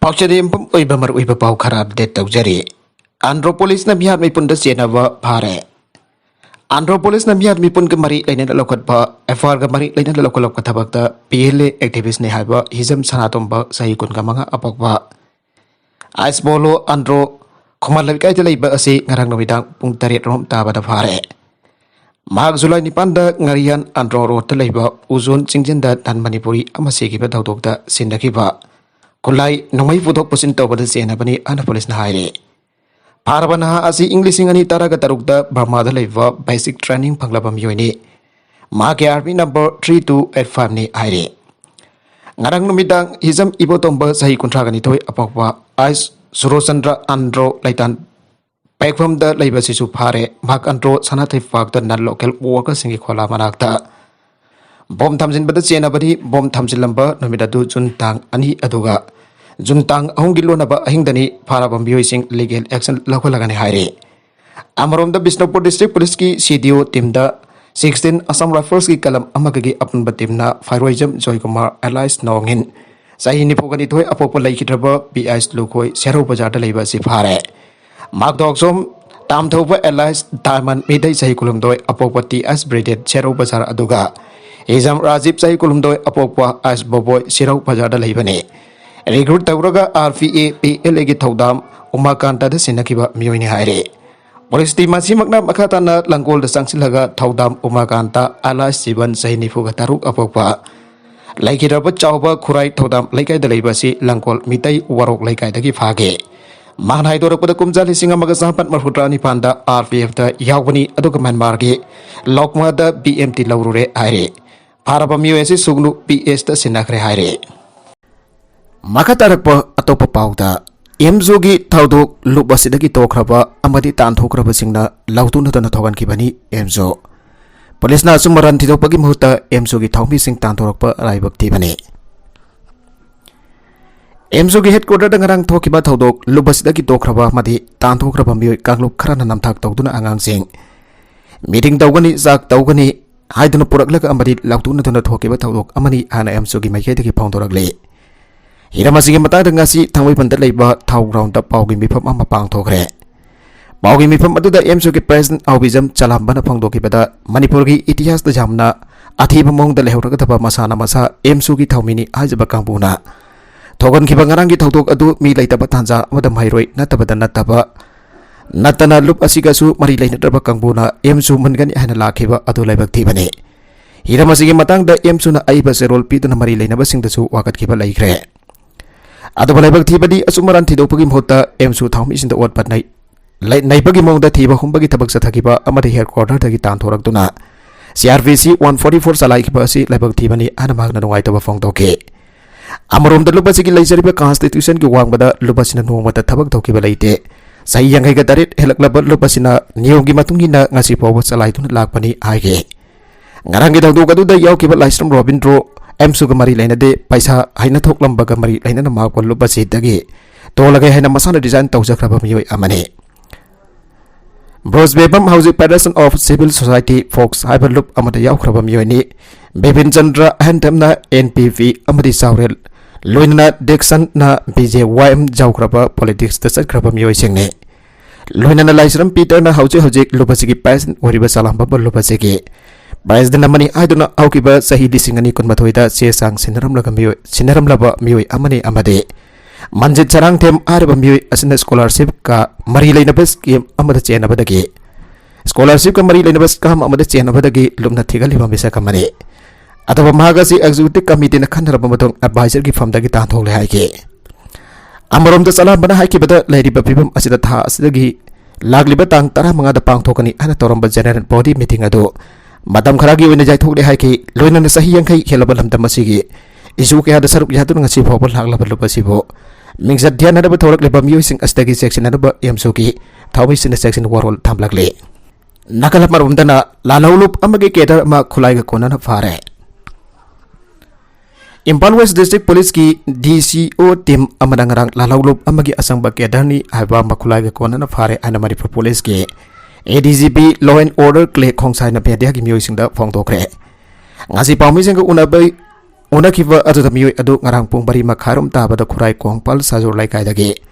Pauchadempum Uibamar Uibapau Karab de Taujari. Andropolis na bihar may punda siyanava pare. Andropolis na bihar may pun gamari lain na lokot pa FR gamari lain na lokolok katabagta PLA activist ni haba hizam sanatomba sa ikon ka mga apagpa. Ais bolo andro kumalabikay talay ba asi ngarang namidang pung tarit rom taba da pare. Mahag Zulay ni Panda ngarian andro ro talay ba uzon singjenda dan Manipuri amasigi ba daudokta sindaki ba. Kulay nung may putok pusintaw pa siya na pa ni Anapolis na haire. Para ba na asi English nga ni taraga tarugda Burmada Laiva Basic Training Panglabam yun ni. Maki RP number 3285 ni haire. Ngarang numidang hizam ibo tomba sa hikuntraga nito'y apakwa Ais Surosandra Andro Laitan Pekfam da Laiva sisu pare Mak Andro sanatay fakta na local workers singi kola manakta. Bom tamsin bada siya na ba di bom tamsin lamba numidadu juntang ani aduga. Juntang ahong gilo na ba ahing dani para pambiyoy sing legal action lakulaga ni haire. Amarom da Bisnupur District Police ki CDO team da 16 Assam Rifles ki kalam amagagi apun ba team na Firewism Joy Kumar Allies Nongin. Sa hinipukan ito ay apopo lay kitraba BIS Lukoy Sero Bajar da layba si pare. Magdogsom tam thoba Allies Diamond Miday sa hikulum doy apopo TS Braided Sero Bajar aduga. Izam Rajib sa kulumdoy apopwa as boboy siraw pajada laibani. Recruit tawraga RFA PLA gi tawdam umakanta da sinakiba miyoy ni haire. Police team magna makata na langkol da sangsilaga tawdam umakanta ala siban sa hinifuga taruk apopwa. Laikira ba chawba kuray tawdam laikay da laibasi langkol mitay warok laikay da gi fage. Magnay dorak pada kumjali singa magasapat marfutra ni panda RPF da yawani adu Myanmar gi lokma da BMT laurure haire. Para pamiyuesi sugnu PS ta sinakre haire. Makatarak pa atopa pauta MZOgi thaudok lubasidagi tokraba amadi tanthokraba singna lautuna na thogan kibani MZO. Police na sumaran thidok pagi muhuta MZOgi thawmi sing tanthorok pa raibak tibani. MZOgi headquarter dangarang thokiba thaudok lubasidagi tokraba madi tanthokraba miyoy kanglup kharana namthak tawduna angang sing. Meeting tawgani zak tawgani Haiduna purakla amadi lautuna tuna thokiba tawdok amani hana MZOgi maikhaidagi phongdorakle. Hiramasigi matang ngasi thangwai pandat leiba thau ground ta paugi mifam ama pangthokre. Paugi mifam aduda MZOgi president Aubizam Chalambana phongdokibada Manipurgi itihas da jamna athiba mongda lehuraga thaba masana masa MZOgi thawmini haijaba kangpuna. Thogan khiba ngarangi thawdok adu mi leitaba tanja amadam hairoi natabada nataba Natana lup asigasu mari lain draba kangbuna MZO mangani hana lakhiba adu laibak thibani. Hiramasigi matang da MZO na aiba serol pi na mari lain basing dasu wakat khiba laikre. Adu laibak thibadi asumaran thidopagi mhota MZO thawmi sinda wat patnai. Naibagi mongda thiba humbagi tabak sathakiba amadi headquarter dagi tantorak duna. CRVC 144 salai khiba asi laibak thibani ana magna nungai taba phongdoke. Amarom da lupasigi laisariba constitution ki wangbada lupasina nongmata thabak thokiba laite. Sai yang haiga tarit helak labat lupasina niyong gimatungina ngasi pawa salai tun lakpani haige. Ngarang gi dawdu kadu da yaw kiba laisram Robindro MZO gamari laina de paisa haina thok lamba gamari laina na makol lupasi dagi to lagai haina masana design tawjakraba miyoy amane. Bros Bebam Housing Federation of Civil Society Folks Hyperloop amada yaw kraba miyoy ni Bebin Chandra Hantamna NPV amadi Saurel Loinana Dixon na BJYM jawkraba politics ta satkraba miyoy singne. Loinana laisram Peter na hujik lupasigi president wariba salamba lupasigi. President namani aiduna aukiba sahidi singani kunmathoida sesang sinaram laba miyoy amani amade. Manjit sarang them araba miyoy asina scholarship ka mari lainabas scheme amada chenabadagi. Scholarship ka mari lainabas kam amada chenabadagi lumna thigalima bisa kamani. Atau mahagasi executive committee na khanara bamatong advisor ki firm dagi tanthok le haike. Amarom da salam bana haike bada lairi bapibam asida tha asidagi lagli batang tara mangada pangthokani ana toramba general body meeting ado madam kharagi wena jaithok le haike loina na sahi yang khai helabal hamta masigi isu ke hada saruk yatu ngasi phobal lagla balu pasibo mingzat dhyan hada bathorak le bamyu sing astagi section hada ba MZOgi thawmi sin section warol thamlagle nakalap marum dana lalaulup amage kedar ma khulai ga kona na fare. Impal West District Police ki DCO team amanangarang lalaulup amagi asang bakedani haiba makulai ga kona na fare ana Manipur Police ki ADGP Law and Order kle khongsai na pedia ki mioi singda phongtokre ngasi pawmi sing unabai Unakiba adu mioi adu ngarang pung bari makharum tabada khurai kongpal sajur lai kaidagi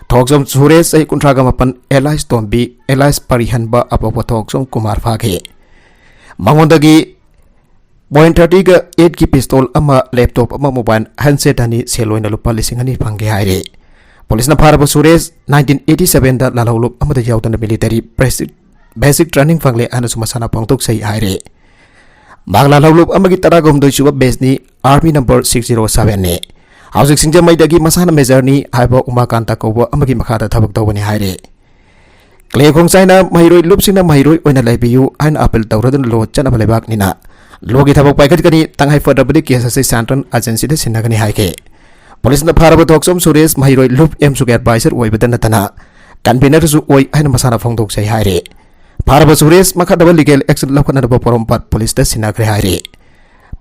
thokjom Suresh ai kuntraga mapan Elias Tombi Elias Parihanba apapo thokjom Kumar phage mangondagi .30 ga 8 ki pistol ama laptop ama mobile handset ani seloina lupa lising ani phangge haire police na pharaba Suresh 1987 da lalholup amada yautana military basic training phangle ana sumasana pangtok sei haire Bangla lalholup amagi taragom doi suba base ni army number 607 ne Hausik singja mai dagi masana major ni haiba umakanta kobo amagi makhada thabak tawani haire Clay khongsaina mahiroi lupsina mahiroi oina laibiu ain apel tawradun lo chana balebak nina Logi thabak paikat kani tanghai fadabadi kesa se central agency de sinagani haike Police na pharaba thoksom Suresh mahiroi lup emsuke advisor oibadan natana convener su oi ain masana phongdok sei haire Pharaba Suresh makhadaba legal action lakana ba porompat police de sinagre haire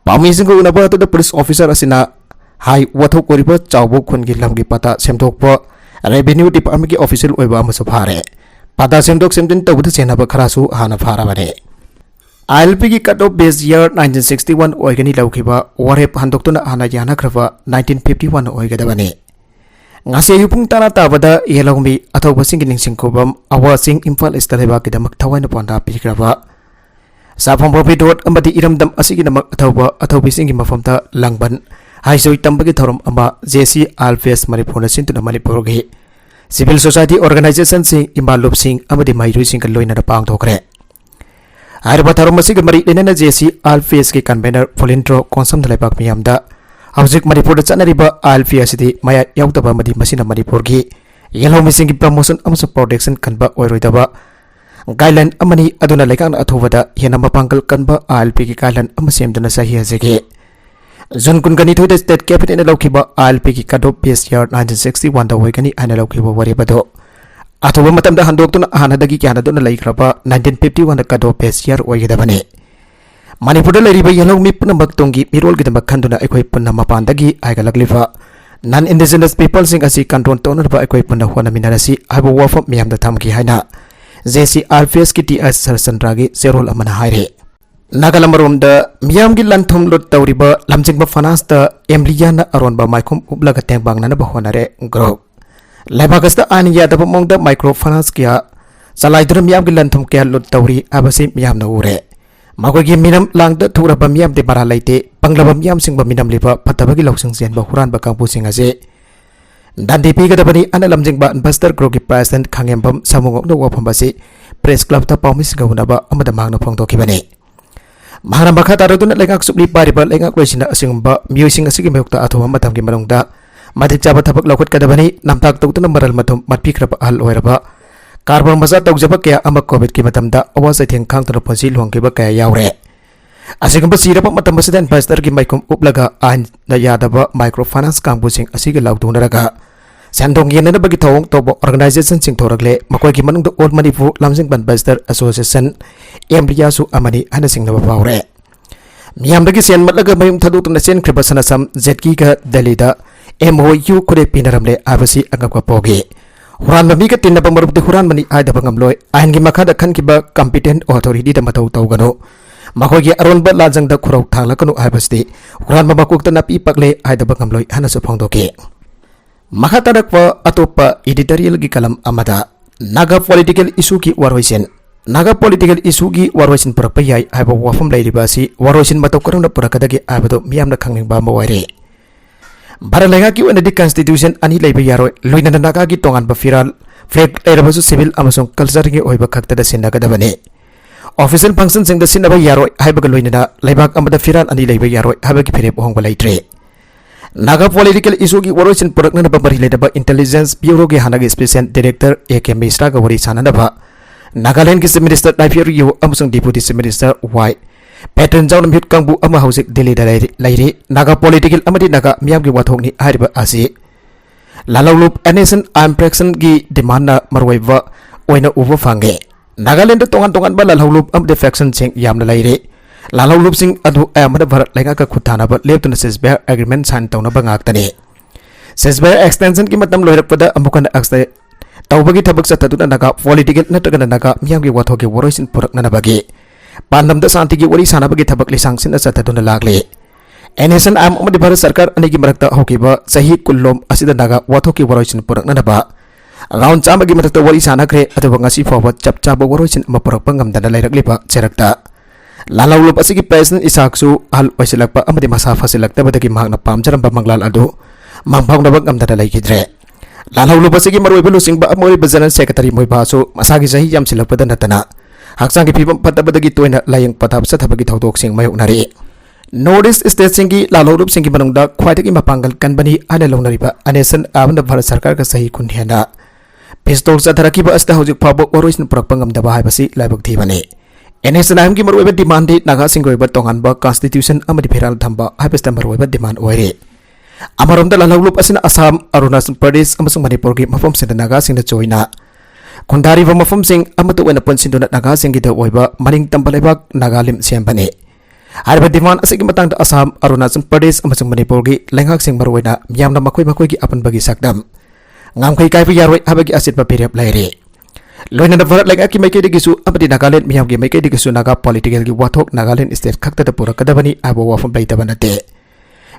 Pami singko unaba to the police officer asina hai wathok koriba chawbo khungi lamgi pata semthokpa revenue department ki official oiba amasu phare pata semthok semtin tawda senaba kharasu hana pharabane ILP ki cut off base year 1961 oigani laukiba warep handoktuna hana yana krava 1951 oigadabane ngase yupung tana tabada yelongmi athoba singi ningsingkobam awasing Imphal Estaleba kidamak thawaina ponda pikrava Sapam Prophet amadi iramdam asigi namak athobi singi mafamta langban haisoi tambagi thorom ama JC Alves Manipur sintuna Manipur ge civil society organization sing imbalop sing amadi mairu sing loina da pang thokre Arba thorom asigi mari lenana JC Alves ke convener volintro konsam thalaipak miyamda hauzik Manipur da chanariba Alves asidi maya yautaba madi masina Manipur ge yellow singi promotion amsa protection kanba oiroidaba Guideline amani aduna lekang athobada hena mapangkal kanba ALP ki guideline amasem sahi hazege Zon kungani thoida state capital laukiba ALP ki kadop base year 1961 da hoigani ana laukiba warebado athoba matamda handoktuna hanadagi kyana dona laikraba 1951 da kadop base year oigedabane Manipur da leriba yellow mi punambak tongi mirol gidamba khanduna ekoi punna mapandagi aigalaklifa non indigenous people sing asi control toner ba ekoi punna hona minarasi abo wafam miyam da thamki haina JC Alves ki TS Sarsandragi Serol amana haire Nagalamarom da miyam gi lanthom lot tawriba lamjingba finance da Emliana aronba maikhum ublaga tengbang nana bahonare gro Labagasta aniya da mongda microfinance kya salaidra miyam gi lanthom kya lot tawri abasi miyam na ure magogi minam langda thuraba miyam de bara laite panglaba miyam singba minam liba patabagi loksing sian ba huran ba kangpu singaje Dandi piga dabani ana lamjingba investor grogi president khangembam samungok no wapambasi press club ta paumis gaunaba amada mangna phongtoki bane mahana bakha taraduna lengak supli pariba lengak loisina asingba musing asigi mekta athoma matamgi marongda madik jaba thabak lokot kadabani namtak tawtuna maral mathum matpi krapa al oiraba carbon masa tawjaba kya ama covid ki matamda awasa theng khang tara ponsi longkiba kaya yaure asigamba sirapa matam basida investor ki maikum uplaga an na yadaba microfinance kambusing asigi laudunaraga Sandong yen na bagi thawong tobo organization sing thoragle makoi ki manung Old Manipur Lamjing Ban Investor Association Emria su amani ana sing na bawre miyam dagi sen matlaga mayum thadu tuna sen khriba sanasam ZK ga Dalida MOU kore pinaramle abasi angakwa poge huran mami ka tinna pamarup de huran mani ai da bangamloi ain gi makha da khan ki ba competent authority da matau tawgano makoi gi aron ba lajang da khurau thangla kanu abasti huran mama kuk ta na pi pakle ai da bangamloi hana su phongdoke Makatarakwa atopa editorial gi kalam amada naga political issue ki warhoisen naga political issue gi warhoisen parapayai aiba wafam lairibasi warhoisen matok karuna purakadagi aibado miyamna khangning ba mawaire baralenga ki wena di constitution ani leiba yaro loina naga gi tongan ba firal flag erabasu civil amasong culture gi oiba khakta da sinagadabane official function sing da sinaba yaro aiba loina leibak amada firal ani leiba yaro aiba gi phire bohong balaitre Naga political issue ki warosin product na babari le daba intelligence bureau ki hanagi special director AK Misra ga wari sana daba Nagaland ki minister Daifir Yu amusung deputy minister Y Patron Jawn Mhit Kangbu ama hausik Delhi da lairi naga political amadi naga miyam ki wathok ni hariba asi Lalawlup nation impression ki demand na marwaiba oina uwa fange Nagaland tongan ba lalawlup am defection sing yam na lairi Lalau lupsing adu amada barat lenga ka khutana ba leptuna sesbear agreement sign tawna bangak tani sesbear extension ki matam loirak pada amukan aksta tawbagi thabak sataduna naga political nataga naga miyam gi wathoki woroisin purak nana bagi pandam da santi gi wari sana bagi thabak lisang sin sataduna lagle NSN amadi Bharat Sarkar anigi marakta hokiba sahi kullom asida naga wathoki waroisin puraknanaba round chamagi matakta wari sanakre aduba ngasi fawa chap chaba waroisin mapurakpa ngamdana lairakliba cherakta lalawlup asigi president isaksu hal waisilakpa amadi masa fasilaktabadagi mahakna pamjaramba manglal adu mangphawnaba ngamdana laikidre lalawlup asigi maroiba lusingba amoriba general secretary moibasu masagi sahi yamsilakpada natana haksangi phibam patabadagi toina layang patab sathabagi thawdoksing mayoknari Northeast State singi lalawlup singi manungda khwaidagi mapanggal kanbani ana longnariba anesan abanda Bharat Sarkar ka sahi kunhiana pistol satharakiba asta hojik phabo oroisin purakpa ngamdaba haibasi laibak thibani NSN amgi maruiba demand naga singoiba tonganba constitution amadi pheral thamba haibasta maruiba demand oire amaromda lalawlup asina Assam Arunachal Pradesh amasung Manipur gi mafam sinda naga singda joina kondariba mafam sing amatu wena ponsinduna naga singi da oiba maring tambalebak nagalim siambani Harba demand asigi matang da Assam Arunachal Pradesh amasung Manipur gi lenghak sing maruina miyamna makoi gi apan bagi sakdam ngamkai kai yaroi habagi asit ba periap laire loina da varat lenga ki maike digisu amadi Nagaland miyam gi maike digisu naga political gi wathok Nagaland state khakta da pura kadabani abo wafam laita banate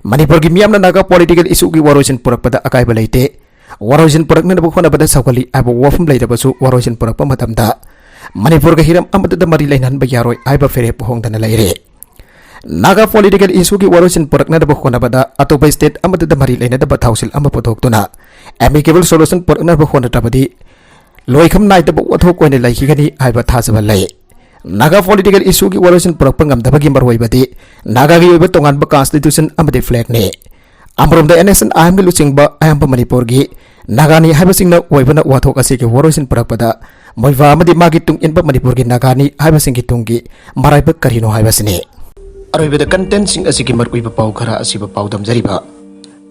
Manipur gi miyamna naga political issue gi waroisin purak pada akai balaite waroisin purak na bukona pada sakali abo wafam laita basu waroisin purak pamatamda Manipur ga hiram amada da mari lainan ba yaroi aiba fere pohong dana laire Naga political issue ki warosin purak na dabok na bada ato by state amada da mari laina da bathausil amma podok tuna amicable solution purak na bakho na tabadi loikham nai da bathok ko ne laiki gani haiba thasaba lai Naga political issue ki warosin purak pangam da bagi marwai badi naga gi oiba tongan ba constitution amade flag ne amrom da NSN am gi luching ba ayam pa Manipur gi nagani haiba singna oiba na wathok ase ki warosin purak pada moiwa amadi magi tung in ba Manipur gi nagani haiba sing gi tungi marai ba karino haiba sine Aroiba da content sing asigi maruiba pau khara asiba pau damjariba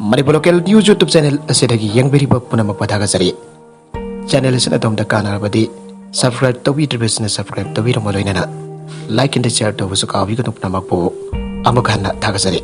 Manipur local news YouTube channel asidagi yangberiba punama padhagasari channel asina dom da kanarabadi subscribe tawidribesna subscribe tawiramo loinana like and share tawusu kawi ko namakpo amukhanna thagasari